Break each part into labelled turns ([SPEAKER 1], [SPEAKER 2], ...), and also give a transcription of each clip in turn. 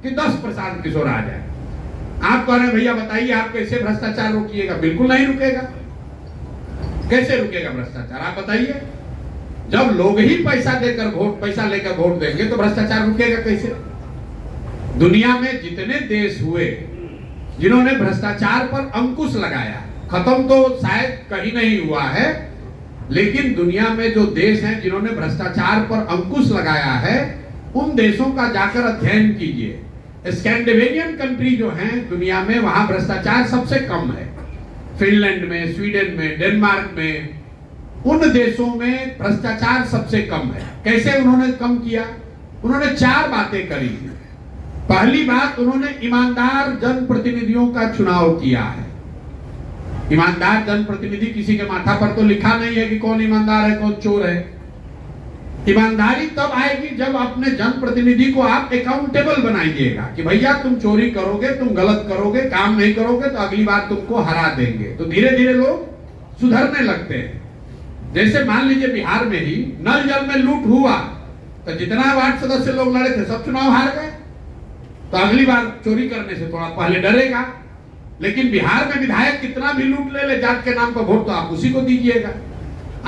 [SPEAKER 1] कि 10 प्रशांत किशोर आ जाए। आप कह रहे हैं भैया बताइए आप कैसे भ्रष्टाचार रोकिएगा? बिल्कुल नहीं रुकेगा। कैसे रुकेगा भ्रष्टाचार? आप बताइए। जब लोग ही पैसा लेकर वोट देंगे तो भ्रष्टाचार रुकेगा कैसे? दुनिया में जितने देश हुए जिन्होंने भ्रष्टाचार पर अंकुश लगाया, खत्म तो शायद कहीं नहीं हुआ है, लेकिन दुनिया में जो देश हैं जिन्होंने भ्रष्टाचार पर अंकुश लगाया है, उन देशों का जाकर अध्ययन कीजिए। स्कैंडिनेवियन कंट्री जो हैं दुनिया में, वहां भ्रष्टाचार सबसे कम है। फिनलैंड में, स्वीडन में, डेनमार्क में, उन देशों में भ्रष्टाचार सबसे कम है। कैसे उन्होंने कम किया? उन्होंने 4 बातें करी थी। पहली बात, उन्होंने ईमानदार जनप्रतिनिधियों का चुनाव किया है। ईमानदार जनप्रतिनिधि, किसी के माथा पर तो लिखा नहीं है कि कौन ईमानदार है कौन चोर है। ईमानदारी तब आएगी जब अपने जनप्रतिनिधि को आप अकाउंटेबल बनाइएगा कि भैया तुम चोरी करोगे, तुम गलत करोगे, काम नहीं करोगे तो अगली बार तुमको हरा देंगे। तो धीरे धीरे लोग सुधरने लगते हैं। जैसे मान लीजिए बिहार में ही नल जल में लूट हुआ तो जितना वार्ड सदस्य लोग लड़े थे सब चुनाव हार गए, तो अगली बार चोरी करने से थोड़ा पहले डरेगा। लेकिन बिहार में विधायक कितना भी लूट ले जात के नाम पर, वोट तो आप उसी को दीजिएगा।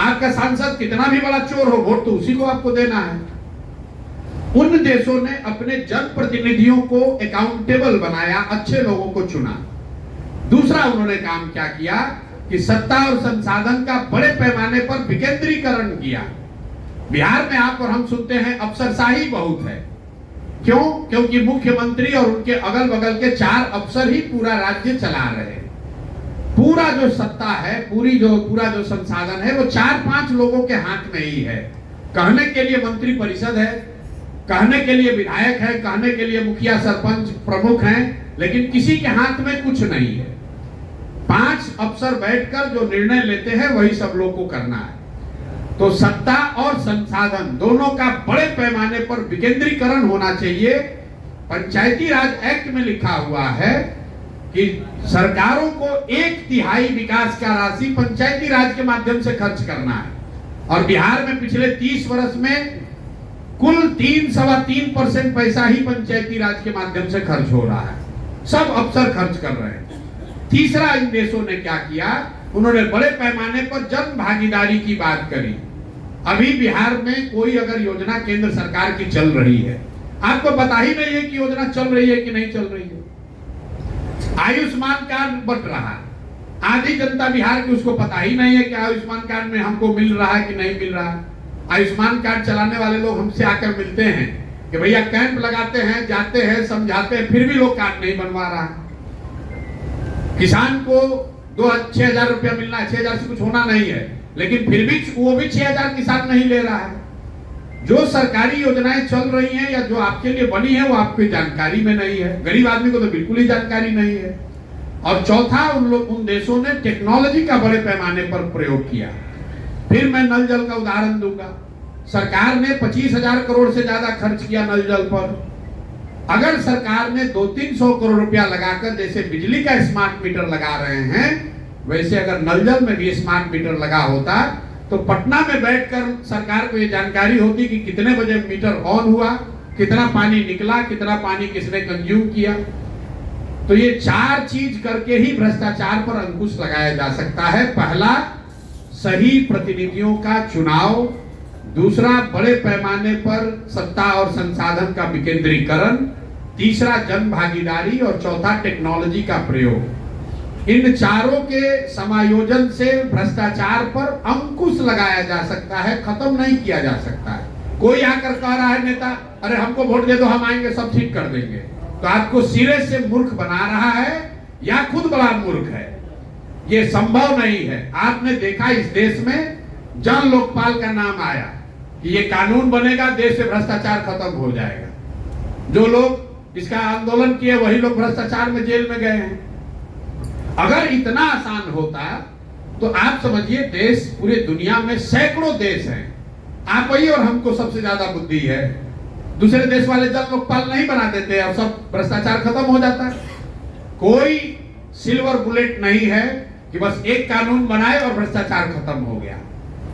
[SPEAKER 1] आपका सांसद कितना भी बड़ा चोर हो, वोट तो उसी को आपको देना है। उन देशों ने अपने जनप्रतिनिधियों को अकाउंटेबल बनाया, अच्छे लोगों को चुना। दूसरा उन्होंने काम क्या किया कि सत्ता और संसाधन का बड़े पैमाने पर विकेंद्रीकरण किया। बिहार में आप और हम सुनते हैं अफसरशाही बहुत है। क्यों? क्योंकि मुख्यमंत्री और उनके अगल बगल के 4 अफसर ही पूरा राज्य चला रहे हैं। पूरा जो सत्ता है, पूरा जो संसाधन है वो 4-5 लोगों के हाथ में ही है। कहने के लिए मंत्री परिषद है, कहने के लिए विधायक है, कहने के लिए मुखिया सरपंच प्रमुख हैं, लेकिन किसी के हाथ में कुछ नहीं है। 5 अफसर बैठकर जो निर्णय लेते हैं वही सब लोग को करना है। तो सत्ता और संसाधन दोनों का बड़े पैमाने पर विकेंद्रीकरण होना चाहिए। पंचायती राज एक्ट में लिखा हुआ है कि सरकारों को 1/3 विकास का राशि पंचायती राज के माध्यम से खर्च करना है। और बिहार में पिछले 30 वर्ष में कुल 3-3.25% पैसा ही पंचायती राज के माध्यम से खर्च हो रहा है। सब अफसर खर्च कर रहे हैं। तीसरा, इन देशों ने क्या किया? उन्होंने बड़े पैमाने पर जन भागीदारी की बात करी। अभी बिहार में कोई अगर योजना केंद्र सरकार की चल रही है, आपको पता ही नहीं है कि योजना चल रही है कि नहीं चल रही है। आयुष्मान कार्ड बट रहा है, आधी जनता बिहार की उसको पता ही नहीं है कि आयुष्मान कार्ड में हमको मिल रहा है कि नहीं मिल रहा है। आयुष्मान कार्ड चलाने वाले लोग हमसे आकर मिलते हैं कि भैया कैंप लगाते हैं, जाते हैं, समझाते हैं, फिर भी लोग कार्ड नहीं बनवा रहा है। किसान को 6,000 रुपया मिलना है, 6,000 से कुछ होना नहीं है, लेकिन फिर भी वो भी 6,000 किसान नहीं ले रहा है। जो सरकारी योजनाएं चल रही हैं या जो आपके लिए बनी है वो आपकी जानकारी में नहीं है। गरीब आदमी को तो बिल्कुल ही जानकारी नहीं है। और चौथा, उन देशों ने टेक्नोलॉजी का बड़े पैमाने पर प्रयोग किया। फिर मैं नल जल का उदाहरण दूंगा। सरकार ने 25,000 करोड़ से ज्यादा खर्च किया नल जल पर। अगर सरकार ने 200-300 करोड़ रुपया लगाकर, जैसे बिजली का स्मार्ट मीटर लगा रहे हैं, वैसे अगर नल जल में भी स्मार्ट मीटर लगा होता तो पटना में बैठकर सरकार को ये जानकारी होती कि कितने बजे मीटर ऑन हुआ, कितना पानी निकला, कितना पानी किसने कंज्यूम किया। तो ये 4 चीज करके ही भ्रष्टाचार पर अंकुश लगाया जा सकता है। पहला, सही प्रतिनिधियों का चुनाव। दूसरा, बड़े पैमाने पर सत्ता और संसाधन का विकेंद्रीकरण। तीसरा, जन भागीदारी। और चौथा, टेक्नोलॉजी का प्रयोग। इन चारों के समायोजन से भ्रष्टाचार पर अंकुश लगाया जा सकता है, खत्म नहीं किया जा सकता है। कोई आकर कह रहा है नेता, अरे हमको वोट दे दो, हम आएंगे सब ठीक कर देंगे, तो आपको सिरे से मूर्ख बना रहा है या खुद बड़ा मूर्ख है। ये संभव नहीं है। आपने देखा इस देश में जन लोकपाल का नाम आया कि ये कानून बनेगा, देश से भ्रष्टाचार खत्म हो जाएगा। जो लोग इसका आंदोलन किए वही लोग भ्रष्टाचार में जेल में गए हैं। अगर इतना आसान होता तो आप समझिए देश, पूरे दुनिया में सैकड़ों देश हैं, आप ही और हमको सबसे ज्यादा बुद्धि है। दूसरे देश वाले जन लोकपाल नहीं बना देते और सब भ्रष्टाचार खत्म हो जाता है। कोई सिल्वर बुलेट नहीं है कि बस एक कानून बनाए और भ्रष्टाचार खत्म हो गया।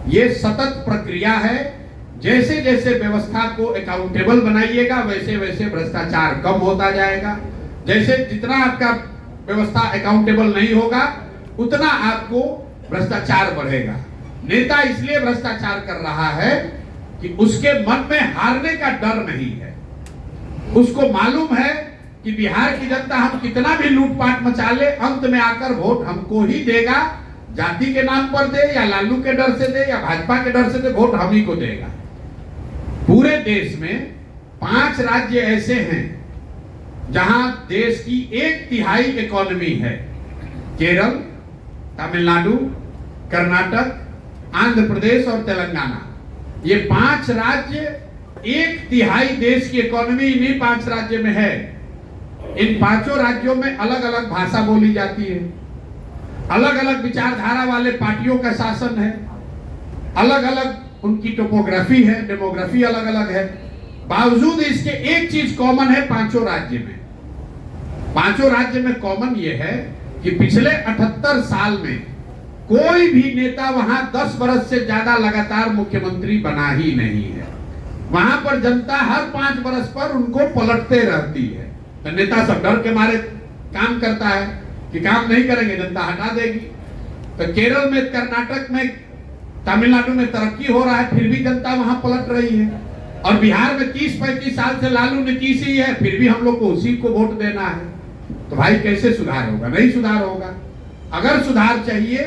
[SPEAKER 1] ये सतत प्रक्रिया है। जैसे जैसे व्यवस्था को अकाउंटेबल बनाइएगा वैसे वैसे भ्रष्टाचार कम होता जाएगा। जैसे जितना आपका व्यवस्था अकाउंटेबल नहीं होगा उतना आपको भ्रष्टाचार बढ़ेगा। नेता इसलिए भ्रष्टाचार कर रहा है कि उसके मन में हारने का डर नहीं है। उसको मालूम है कि बिहार की जनता हम कितना भी लूटपाट मचा ले अंत में आकर वोट हमको ही देगा। जाति के नाम पर दे या लालू के डर से दे या भाजपा के डर से दे, वोट हम ही को देगा। पूरे देश में 5 राज्य ऐसे हैं जहां देश की 1/3 इकोनॉमी है। केरल, तमिलनाडु, कर्नाटक, आंध्र प्रदेश और तेलंगाना। ये 5 राज्य 1/3 देश की इकोनॉमी इन्हीं 5 राज्य में है। इन 5 राज्यों में अलग अलग भाषा बोली जाती है, अलग अलग विचारधारा वाले पार्टियों का शासन है, अलग अलग उनकी टोपोग्राफी है, डेमोग्राफी अलग अलग है। बावजूद इसके एक चीज कॉमन है 5 राज्य में। 5 राज्य में कॉमन ये है कि पिछले 78 साल में कोई भी नेता वहां 10 वर्ष से ज्यादा लगातार मुख्यमंत्री बना ही नहीं है। वहां पर जनता हर 5 वर्ष पर उनको पलटते रहती है। तो नेता सब डर के मारे काम करता है कि काम नहीं करेंगे जनता हटा देगी। तो केरल में, कर्नाटक में, तमिलनाडु में तरक्की हो रहा है, फिर भी जनता वहां पलट रही है। और बिहार में 30-35 साल से लालू नीतीश ही है, फिर भी हम लोग को उसी को वोट देना है। तो भाई कैसे सुधार होगा? नहीं सुधार होगा। अगर सुधार चाहिए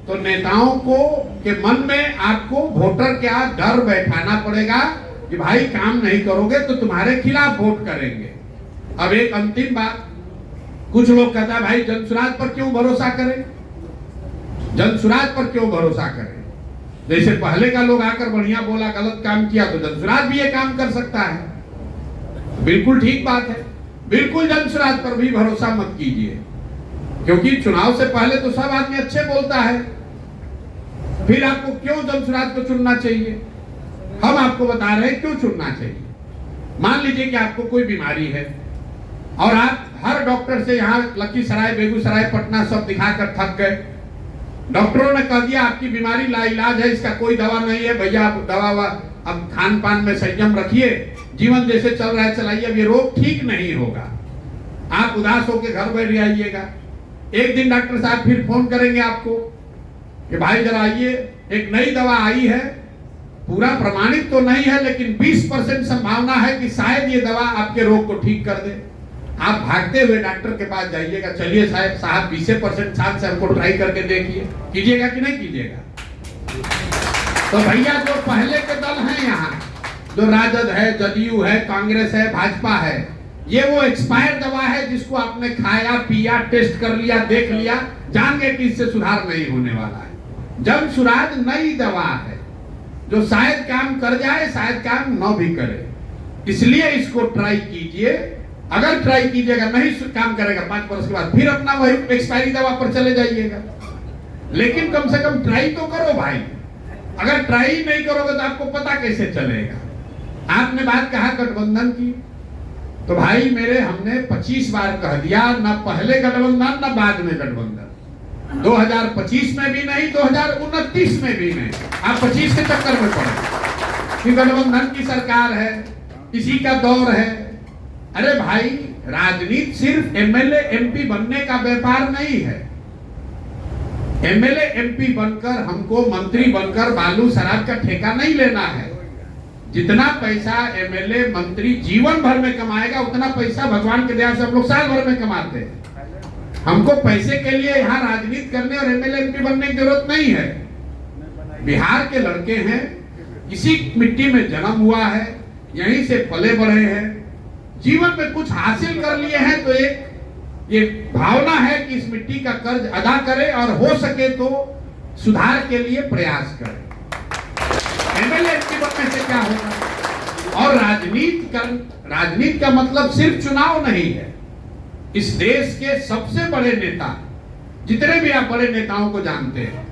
[SPEAKER 1] तो नेताओं को के मन में आपको वोटर क्या डर बैठाना पड़ेगा कि भाई काम नहीं करोगे तो तुम्हारे खिलाफ वोट करेंगे। अब एक अंतिम बात, कुछ लोग कहता है भाई जनसुराज पर क्यों भरोसा करें, जनसुराज पर क्यों भरोसा करें। जैसे पहले का लोग आकर बढ़िया बोला, गलत काम किया तो जनसुराज भी ये काम कर सकता है। बिल्कुल ठीक बात है, बिल्कुल जनसुराज पर भी भरोसा मत कीजिए, क्योंकि चुनाव से पहले तो सब आदमी अच्छे बोलता है। फिर आपको क्यों जनसुराज को चुनना चाहिए? हम आपको बता रहे हैं क्यों चुनना चाहिए। मान लीजिए कि आपको कोई बीमारी है और आप हर डॉक्टर से यहाँ लखीसराय, बेगूसराय, पटना सब दिखाकर थक गए। डॉक्टरों ने कह दिया आपकी बीमारी लाइलाज है, इसका कोई दवा नहीं है, भैया आप दवा अब खान पान में संयम रखिए, जीवन जैसे चल रहा है चलाइए, अब ये रोग ठीक नहीं होगा। आप उदास होकर घर बैठ जाइएगा। एक दिन डॉक्टर साहब फिर फोन करेंगे आपको कि भाई जरा आइए, एक नई दवा आई है, पूरा प्रमाणित तो नहीं है लेकिन 20% संभावना है कि शायद ये दवा आपके रोग को ठीक कर दे। आप भागते हुए डॉक्टर के पास जाइएगा, चलिए साहब 20% चांस है, हमको ट्राई करके देखिए। कीजिएगा कि नहीं कीजिएगा? तो भैया जो पहले के दल हैं यहाँ, जो राजद है, जदयू है, कांग्रेस है, भाजपा है, ये वो एक्सपायर दवा है जिसको आपने खाया, पिया, टेस्ट कर लिया, देख लिया, जान गए कि इससे सुधार नहीं होने वाला है। जनसुराज नई दवा है जो शायद काम कर जाए, शायद काम न भी करे, इसलिए इसको ट्राई कीजिए। अगर ट्राई कीजिएगा नहीं काम करेगा 5 वर्ष के बाद, फिर अपना वही एक्सपायरी दवा पर चले जाइएगा। लेकिन कम से कम ट्राई तो करो भाई। अगर ट्राई नहीं करोगे तो आपको पता कैसे चलेगा। आपने बात कहा गठबंधन की, तो भाई मेरे हमने 25 बार कह दिया, न पहले गठबंधन न बाद में गठबंधन। 2025 में भी नहीं, 2029 में भी नहीं। आप 25 के चक्कर में पड़े कि गठबंधन की सरकार है, इसी का दौर है। अरे भाई राजनीति सिर्फ एमएलए एमपी बनने का व्यापार नहीं है। एमएलए एमपी बनकर, हमको मंत्री बनकर बालू शराब का ठेका नहीं लेना है। जितना पैसा एमएलए मंत्री जीवन भर में कमाएगा उतना पैसा भगवान के दया से हम लोग साल भर में कमाते हैं। हमको पैसे के लिए यहाँ राजनीति करने और एमएलए एमपी बनने की जरूरत नहीं है। बिहार के लड़के हैं, इसी मिट्टी में जन्म हुआ है, यहीं से पले बढ़े हैं, जीवन में कुछ हासिल कर लिए हैं, तो एक ये भावना है कि इस मिट्टी का कर्ज अदा करें और हो सके तो सुधार के लिए प्रयास करें। एमएलए एमपी बनने से क्या होगा? और राजनीति का मतलब सिर्फ चुनाव नहीं है। इस देश के सबसे बड़े नेता, जितने भी आप बड़े नेताओं को जानते हैं,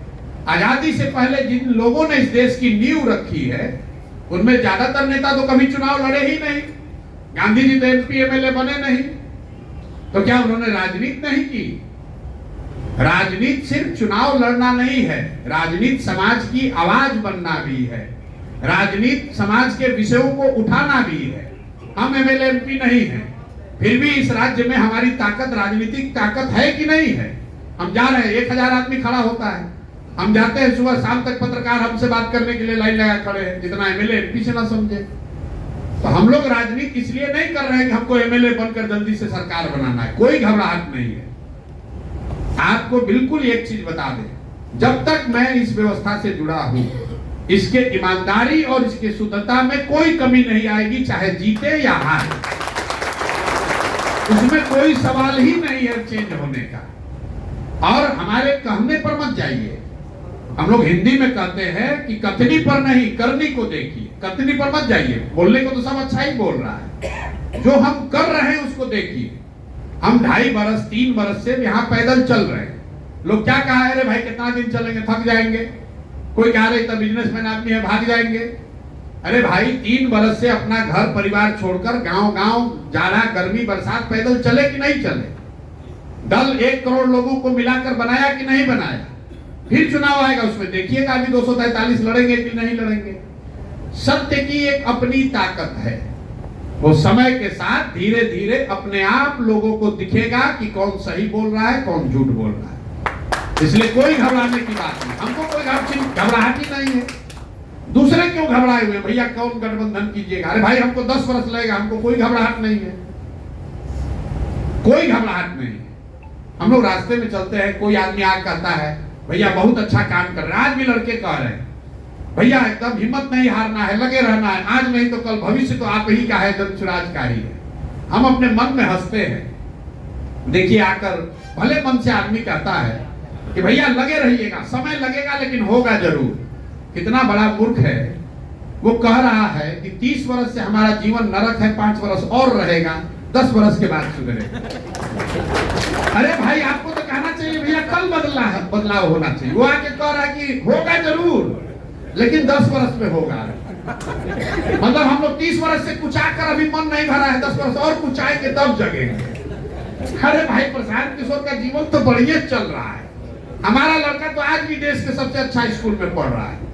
[SPEAKER 1] आजादी से पहले जिन लोगों ने इस देश की नींव रखी है, उनमें ज्यादातर नेता तो कभी चुनाव लड़े ही नहीं। गांधी जी तो एमपी एमएलए बने नहीं, तो क्या उन्होंने राजनीति नहीं की? राजनीति सिर्फ चुनाव लड़ना नहीं है, राजनीति समाज की आवाज बनना भी है। राजनीति समाज के विषयों को उठाना भी है। हम एमएलए एमपी नहीं हैं, फिर भी इस राज्य में हमारी ताकत, राजनीतिक ताकत है कि नहीं है। हम जा रहे हैं, 1000 आदमी खड़ा होता है, हम जाते हैं सुबह शाम तक, पत्रकार हमसे बात करने के लिए लाइन लगा खड़े हैं, जितना एमएलए एमपी से ना समझे। तो हम लोग राजनीति इसलिए नहीं कर रहे हैं कि हमको एमएलए बनकर जल्दी से सरकार बनाना है, कोई घबराहट नहीं है। आपको बिल्कुल एक चीज बता दें, जब तक मैं इस व्यवस्था से जुड़ा हूं, इसके ईमानदारी और इसके शुद्धता में कोई कमी नहीं आएगी, चाहे जीते या हारे। उसमें कोई सवाल ही नहीं है चेंज होने का। और हमारे कहने पर मत जाइए। हम लोग हिंदी में कहते हैं कि कथनी पर नहीं, करनी को देखिए। कथनी पर मत जाइए, बोलने को तो सब अच्छा ही बोल रहा है, जो हम कर रहे हैं उसको देखिए। हम 2.5 बरस 3 बरस से यहाँ पैदल चल रहे हैं। लोग क्या कहा है, अरे भाई कितना दिन चलेंगे, थक जाएंगे। कोई कह रहे इतना बिजनेसमैन आदमी है, भाग जाएंगे। अरे भाई 3 बरस से अपना घर परिवार छोड़कर गांव गांव जाड़ा गर्मी बरसात पैदल चले कि नहीं चले? दल 1 करोड़ लोगों को मिलाकर बनाया कि नहीं बनाया? फिर चुनाव आएगा, उसमें देखिएगा अभी 243 लड़ेंगे कि नहीं लड़ेंगे। सत्य की एक अपनी ताकत है, वो समय के साथ धीरे धीरे अपने आप लोगों को दिखेगा कि कौन सही बोल रहा है, कौन झूठ बोल रहा है। इसलिए कोई घबराने की बात नहीं, हमको कोई घबराहट ही नहीं है। दूसरे क्यों घबराए हुए भैया, कौन गठबंधन कीजिएगा? अरे भाई हमको 10 वर्ष लगेगा, हमको कोई घबराहट नहीं है, कोई घबराहट नहीं है। हम लोग रास्ते में चलते हैं, कोई आदमी आकर कहता है भैया बहुत अच्छा काम कर रहे हैं। आज भी लड़के कह रहे हैं भैया एकदम हिम्मत नहीं हारना है, लगे रहना है, आज नहीं तो कल भविष्य तो आप ही का है, जनसुराज का ही है। हम अपने मन में हंसते हैं। देखिए आकर भले मन से आदमी कहता है कि भैया लगे रहिएगा, समय लगेगा लेकिन होगा जरूर। कितना बड़ा मूर्ख है, वो कह रहा है कि 30 वर्ष से हमारा जीवन नरक है, 5 वर्ष और रहेगा, 10 वर्ष के बाद सुधरेगा। अरे भाई आपको तो कहना चाहिए भैया कल बदलाव होना चाहिए। वो आके कह रहा है कि होगा जरूर लेकिन 10 वर्ष में होगा। मतलब हम लोग 30 वर्ष से कुचाकर अभी मन नहीं भरा है, 10 वर्ष और कुचाएंगे तब जगेंगे। अरे भाई प्रशांत किशोर का जीवन तो बढ़िया चल रहा है। हमारा लड़का तो आज भी देश के सबसे अच्छा स्कूल में पढ़ रहा है।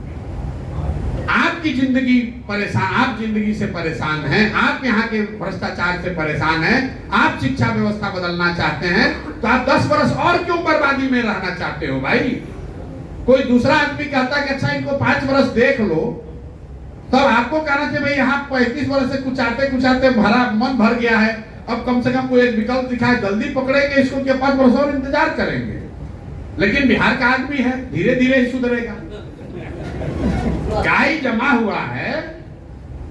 [SPEAKER 1] आपकी जिंदगी परेशान, आप जिंदगी से परेशान हैं, आप यहाँ के भ्रष्टाचार से परेशान हैं, आप शिक्षा व्यवस्था बदलना चाहते हैं, तो आप 10 वर्ष और क्यों बर्बादी में रहना चाहते हो भाई? कोई दूसरा आदमी कहता है कि अच्छा इनको 5 वर्ष देख लो, तब आपको कहना चाहिए भाई यहाँ 35 वर्ष से कुचाते भरा मन भर गया है, अब कम से कम कोई एक विकल्प दिखाए, जल्दी पकड़ेंगे इसको कि 5 वर्ष और इंतजार करेंगे। लेकिन बिहार का आदमी है, धीरे धीरे ही सुधरेगा। गाय जमा हुआ है,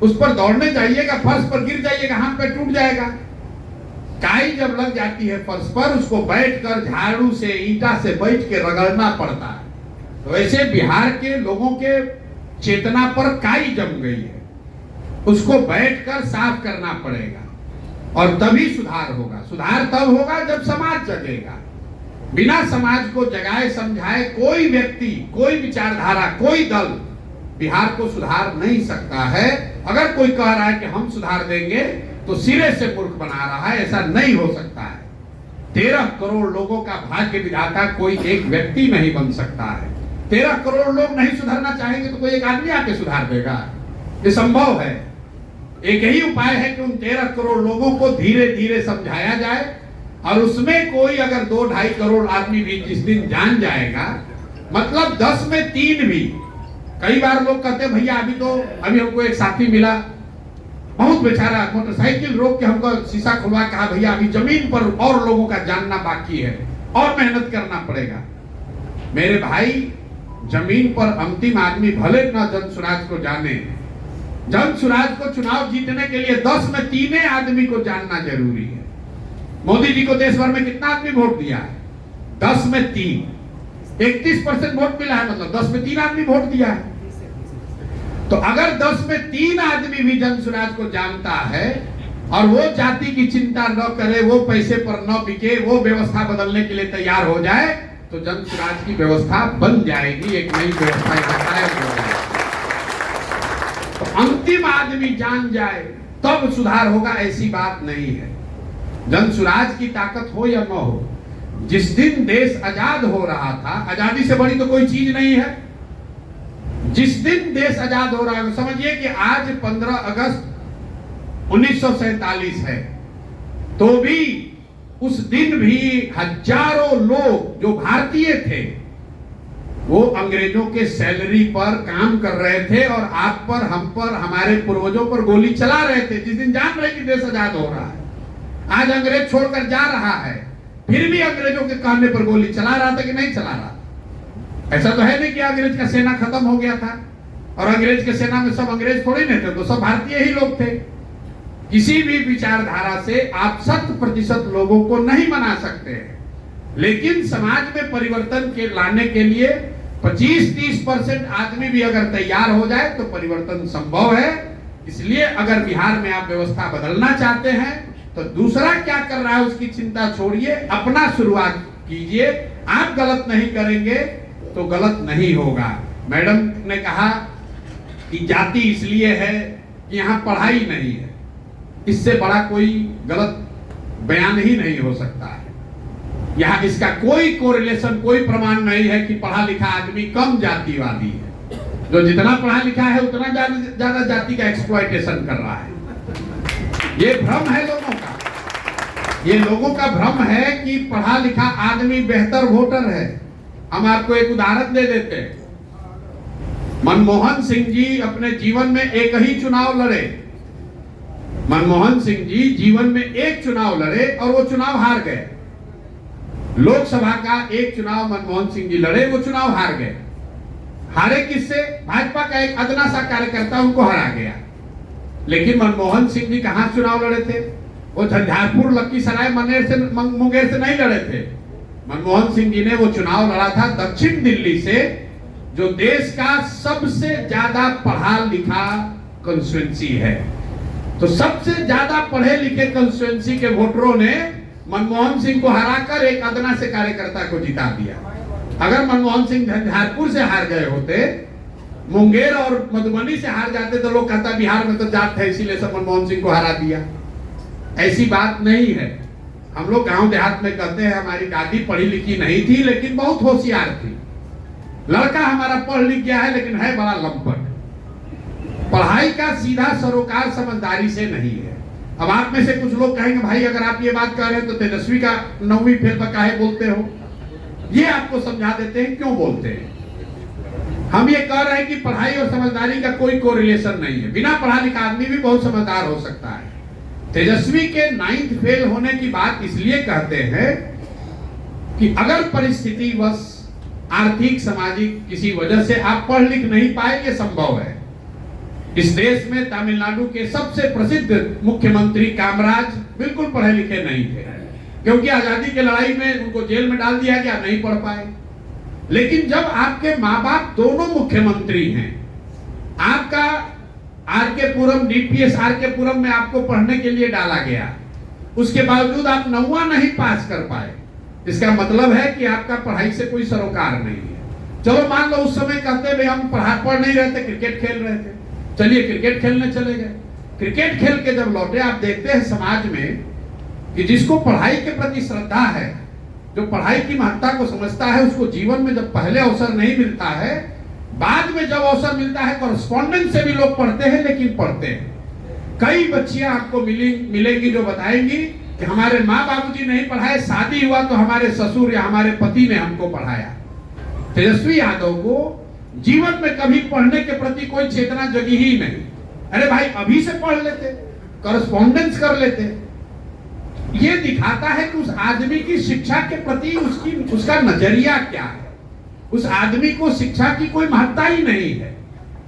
[SPEAKER 1] उस पर दौड़ने जाइएगा, फर्श पर गिर जाइएगा, हाथ पे टूट जाएगा। काई जब लग जाती है फर्श पर, उसको बैठकर झाड़ू से ईंटा से बैठ के रगड़ना पड़ता है। तो वैसे बिहार के लोगों के चेतना पर काई जम गई है, उसको बैठकर साफ करना पड़ेगा और तभी सुधार होगा। सुधार तब होगा जब समाज जगेगा। बिना समाज को जगाए समझाए कोई व्यक्ति, कोई विचारधारा, कोई दल बिहार को सुधार नहीं सकता है। अगर कोई कह रहा है कि हम सुधार देंगे तो सिरे से मूर्ख बना रहा है, ऐसा नहीं हो सकता है। 13 करोड़ लोगों का भाग्य विधाता कोई एक व्यक्ति नहीं बन सकता है। 13 करोड़ लोग नहीं सुधरना चाहेंगे तो कोई एक आदमी आके सुधार देगा? ये संभव है। एक ही उपाय है कि उन 13 करोड़ लोगों को धीरे धीरे समझाया जाए, और उसमें कोई अगर 2-2.5 करोड़ आदमी भी जिस दिन जान जाएगा, मतलब 10 में 3 भी। कई बार लोग कहते हैं भैया अभी हमको एक साथी मिला, बहुत बेचारा मोटरसाइकिल रोक के हमको शीशा खुलवा, कहा भैया अभी जमीन पर और लोगों का जानना बाकी है और मेहनत करना पड़ेगा। मेरे भाई जमीन पर अंतिम आदमी भले न जनसुराज को जाने, जनसुराज को चुनाव जीतने के लिए 10 में 3 आदमी को जानना जरूरी है। मोदी जी को देश भर में कितना आदमी वोट दिया है? 10 में 3, 31% वोट मिला है, मतलब 10 में 3 आदमी वोट दिया है। तो अगर 10 में 3 आदमी भी जनसुराज को जानता है और वो जाति की चिंता न करे, वो पैसे पर न बिके, वो व्यवस्था बदलने के लिए तैयार हो जाए, तो जनसुराज की व्यवस्था बन जाएगी, एक नई व्यवस्था कायम हो जाएगी। तो अंतिम आदमी जान जाए तब सुधार होगा, ऐसी बात नहीं है। जनसुराज की ताकत हो या न हो, जिस दिन देश आजाद हो रहा था, आजादी से बड़ी तो कोई चीज नहीं है। जिस दिन देश आजाद हो रहा है, समझिए कि आज 15 अगस्त 1947 है, तो भी उस दिन भी हजारों लोग जो भारतीय थे वो अंग्रेजों के सैलरी पर काम कर रहे थे और आप पर, हम पर, हमारे पूर्वजों पर गोली चला रहे थे। जिस दिन जान रहे कि देश आजाद हो रहा है, आज अंग्रेज छोड़कर जा रहा है, फिर भी अंग्रेजों के कहने पर गोली चला रहा था कि नहीं चला रहा था? ऐसा तो है नहीं कि अंग्रेज का सेना खत्म हो गया था और अंग्रेज के सेना में सब अंग्रेज थोड़ी नहीं थे, तो सब भारतीय ही लोग थे। किसी भी विचारधारा से आप 100% लोगों को नहीं मना सकते हैं, लेकिन समाज में परिवर्तन के लाने के लिए 25-30% आदमी भी अगर तैयार हो जाए तो परिवर्तन संभव है। इसलिए अगर बिहार में आप व्यवस्था बदलना चाहते हैं तो दूसरा क्या कर रहा है उसकी चिंता छोड़िए, अपना शुरुआत कीजिए। आप गलत नहीं करेंगे तो गलत नहीं होगा। मैडम ने कहा कि जाति इसलिए है कि यहाँ पढ़ाई नहीं है, इससे बड़ा कोई गलत बयान ही नहीं हो सकता है। यहाँ इसका कोई कोरिलेशन, कोई प्रमाण नहीं है कि पढ़ा लिखा आदमी कम जातिवादी है। जो जितना पढ़ा लिखा है उतना ज्यादा जाति का एक्सप्लॉयटेशन कर रहा है। ये भ्रम है लोगों का, ये लोगों का भ्रम है कि पढ़ा लिखा आदमी बेहतर वोटर है। हम आपको एक उदाहरण दे देते हैं। मनमोहन सिंह जी अपने जीवन में एक ही चुनाव लड़े। मनमोहन सिंह जी जीवन में एक चुनाव लड़े और वो चुनाव हार गए। लोकसभा का एक चुनाव मनमोहन सिंह जी लड़े, वो चुनाव हार गए। हारे किससे? भाजपा का एक अदना सा कार्यकर्ता उनको हरा गया। लेकिन मनमोहन सिंह जी कहां चुनाव लड़े थे? वो झंझारपुर, लखीसराय, मुंगेर से नहीं लड़े थे। मनमोहन सिंह जी ने वो चुनाव लड़ा था दक्षिण दिल्ली से, जो देश का सबसे ज्यादा पढ़ा लिखा कंस्टिट्यूएंसी है। तो सबसे ज्यादा पढ़े लिखे कंस्टिट्यूएंसी के वोटरों ने मनमोहन सिंह को हराकर एक अदना से कार्यकर्ता को जिता दिया। अगर मनमोहन सिंह झंझारपुर से हार गए होते, मुंगेर और मधुबनी से हार जाते, तो लोग कहता बिहार में तो जाट है इसीलिए सब मनमोहन सिंह को हरा दिया। ऐसी बात नहीं है। हम लोग गांव देहात में कहते हैं हमारी दादी पढ़ी लिखी नहीं थी लेकिन बहुत होशियार थी। लड़का हमारा पढ़ लिख गया है लेकिन है बड़ा लंपट। पढ़ाई का सीधा सरोकार समझदारी से नहीं है। अब आप में से कुछ लोग कहेंगे भाई अगर आप ये बात कह रहे हैं तो तेजस्वी का 9वीं फेल पर काहे बोलते हो? ये आपको समझा देते हैं क्यों बोलते हैं। हम ये कह रहे हैं कि पढ़ाई और समझदारी का कोई कोरिलेशन नहीं है। बिना पढ़ा लिखा आदमी भी बहुत समझदार हो सकता है। तेजस्वी के 9th फेल होने की बात इसलिए कहते हैं कि अगर परिस्थिति बस आर्थिक सामाजिक किसी वजह से आप पढ़ लिख नहीं पाए, ये संभव है। इस देश में तमिलनाडु के सबसे प्रसिद्ध मुख्यमंत्री कामराज बिल्कुल पढ़े लिखे नहीं थे, क्योंकि आजादी की लड़ाई में उनको जेल में डाल दिया गया, नहीं पढ़ पाए। लेकिन जब आपके माँ बाप दोनों मुख्यमंत्री हैं, आपका आर.के. पुरम, डीपीएस आर.के. पुरम में आपको पढ़ने के लिए डाला गया, उसके बावजूद आप 9वां नहीं पास कर पाए, इसका मतलब है कि आपका पढ़ाई से कोई सरोकार नहीं है। चलो मान लो उस समय कहते भाई हम पढ़ नहीं रहे थे, क्रिकेट खेल रहे थे, चलिए क्रिकेट खेलने चले गए। क्रिकेट खेल के जब लौटे, आप देखते हैं समाज में कि जिसको पढ़ाई के प्रति श्रद्धा है, जो पढ़ाई की महत्ता को समझता है, उसको जीवन में जब पहले अवसर नहीं मिलता है, बाद में जब अवसर मिलता है, कॉरेस्पॉन्डेंस से भी लोग पढ़ते हैं, लेकिन पढ़ते हैं। कई बच्चियां आपको मिलेंगी जो बताएंगी कि हमारे माँ बाबूजी नहीं पढ़ाए, शादी हुआ तो हमारे ससुर या हमारे पति ने हमको पढ़ाया। तेजस्वी यादव को जीवन में कभी पढ़ने के प्रति कोई चेतना जगी ही नहीं। अरे भाई अभी से पढ़ लेते, कॉरेस्पॉन्डेंस कर लेते। ये दिखाता है कि उस आदमी की शिक्षा के प्रति उसका नजरिया क्या है। उस आदमी को शिक्षा की कोई महत्ता ही नहीं है।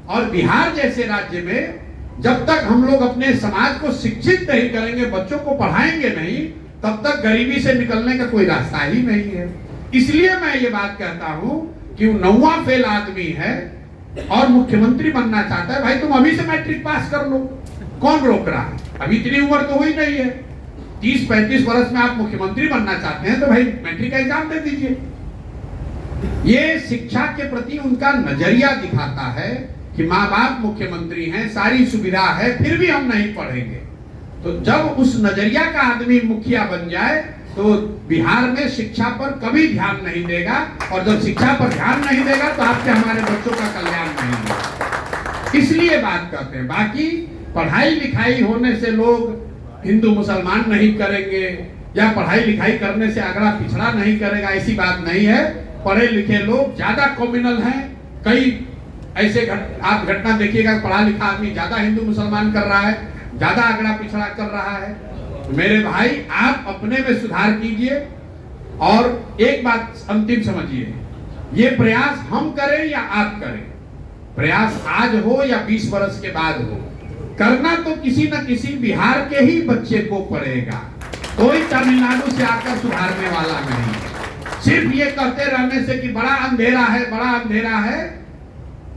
[SPEAKER 1] और बिहार जैसे राज्य में जब तक हम लोग अपने समाज को शिक्षित नहीं करेंगे, बच्चों को पढ़ाएंगे नहीं, तब तक गरीबी से निकलने का कोई रास्ता ही नहीं है। इसलिए मैं ये बात कहता हूं कि 9वां फेल आदमी है और मुख्यमंत्री बनना चाहता है, भाई तुम अभी से मैट्रिक पास कर लो, कौन रोक रहा है? अभी इतनी उम्र तो हुई नहीं है। 30-35 वर्ष में आप मुख्यमंत्री बनना चाहते हैं तो भाई मैट्रिक का एग्जाम दे दीजिए। ये शिक्षा के प्रति उनका नजरिया दिखाता है कि माँ बाप मुख्यमंत्री हैं, सारी सुविधा है, फिर भी हम नहीं पढ़ेंगे। तो जब उस नजरिया का आदमी मुखिया बन जाए तो बिहार में शिक्षा पर कभी ध्यान नहीं देगा, और जब शिक्षा पर ध्यान नहीं देगा तो आपके हमारे बच्चों का कल्याण नहीं होगा। इसलिए बात करते हैं। बाकी पढ़ाई लिखाई होने से लोग हिंदू मुसलमान नहीं करेंगे या पढ़ाई लिखाई करने से अगला पिछड़ा नहीं करेगा, ऐसी बात नहीं है। पढ़े लिखे लोग ज्यादा कम्युनल हैं। कई ऐसे आप घटना देखिएगा, पढ़ा लिखा आदमी ज्यादा हिंदू मुसलमान कर रहा है, ज्यादा अगला पिछड़ा कर रहा है। मेरे भाई, आप अपने में सुधार कीजिए। और एक बात अंतिम समझिए, ये प्रयास हम करें या आप करें, प्रयास आज हो या 20 वर्ष के बाद हो, करना तो किसी न किसी बिहार के ही बच्चे को पड़ेगा। कोई तमिलनाडु से आकर सुधारने वाला नहीं। सिर्फ ये कहते रहने से कि बड़ा अंधेरा है, बड़ा अंधेरा है,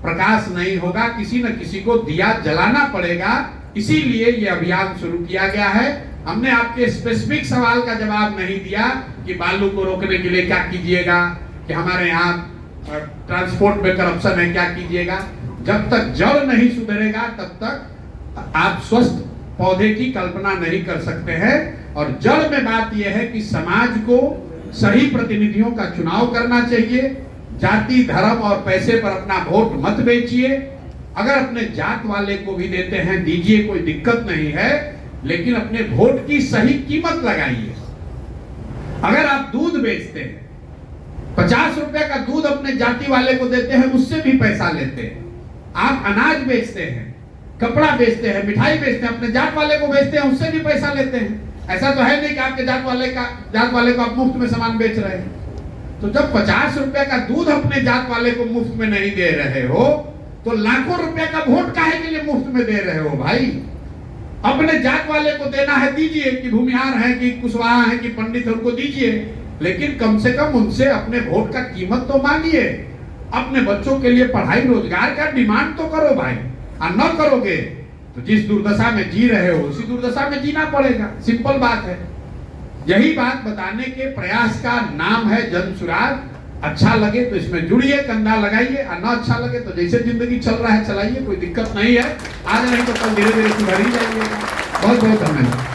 [SPEAKER 1] प्रकाश नहीं होगा। किसी न किसी को दिया जलाना पड़ेगा। इसीलिए ये अभियान शुरू किया गया है। हमने आपके स्पेसिफिक सवाल का जवाब नहीं दिया कि बालू को रोकने के लिए क्या कीजिएगा, कि हमारे यहाँ ट्रांसपोर्ट में करप्शन है, क्या कीजिएगा। जब तक जड़ नहीं सुधरेगा तब तक आप स्वस्थ पौधे की कल्पना नहीं कर सकते हैं। और जड़ में बात यह है कि समाज को सही प्रतिनिधियों का चुनाव करना चाहिए। जाति, धर्म और पैसे पर अपना वोट मत बेचिए। अगर अपने जात वाले को भी देते हैं दीजिए, कोई दिक्कत नहीं है, लेकिन अपने वोट की सही कीमत लगाइए। अगर आप दूध बेचते हैं, 50 रुपए का दूध अपने जाति वाले को देते हैं, उससे भी पैसा लेते हैं। आप अनाज बेचते हैं, कपड़ा बेचते हैं, मिठाई बेचते हैं, अपने जात वाले को बेचते हैं, उससे भी पैसा लेते हैं। ऐसा तो है नहीं कि आपके जात वाले को आप मुफ्त में सामान बेच रहे हैं। तो जब 50 रुपए का दूध अपने जात वाले को मुफ्त में नहीं दे रहे हो, तो लाखों रुपए का वोट काहे के लिए मुफ्त में दे रहे हो भाई। अपने जात वाले को देना है दीजिए, कि भूमिहार है, कि कुशवाहा है, कि पंडित है, उनको दीजिए, लेकिन कम से कम उनसे अपने वोट का कीमत तो मांगिए। अपने बच्चों के लिए पढ़ाई रोजगार का डिमांड तो करो भाई। और न करोगे तो जिस दुर्दशा में जी रहे हो उसी दुर्दशा में जीना पड़ेगा। सिंपल बात है। यही बात बताने के प्रयास का नाम है जन सुराग। अच्छा लगे तो इसमें जुड़िए, कंधा लगाइए, और न अच्छा लगे तो जैसे जिंदगी चल रहा है चलाइए, कोई दिक्कत नहीं है। आज नहीं तो कल धीरे धीरे सुधर ही जाइएगा। बहुत बहुत धन्यवाद।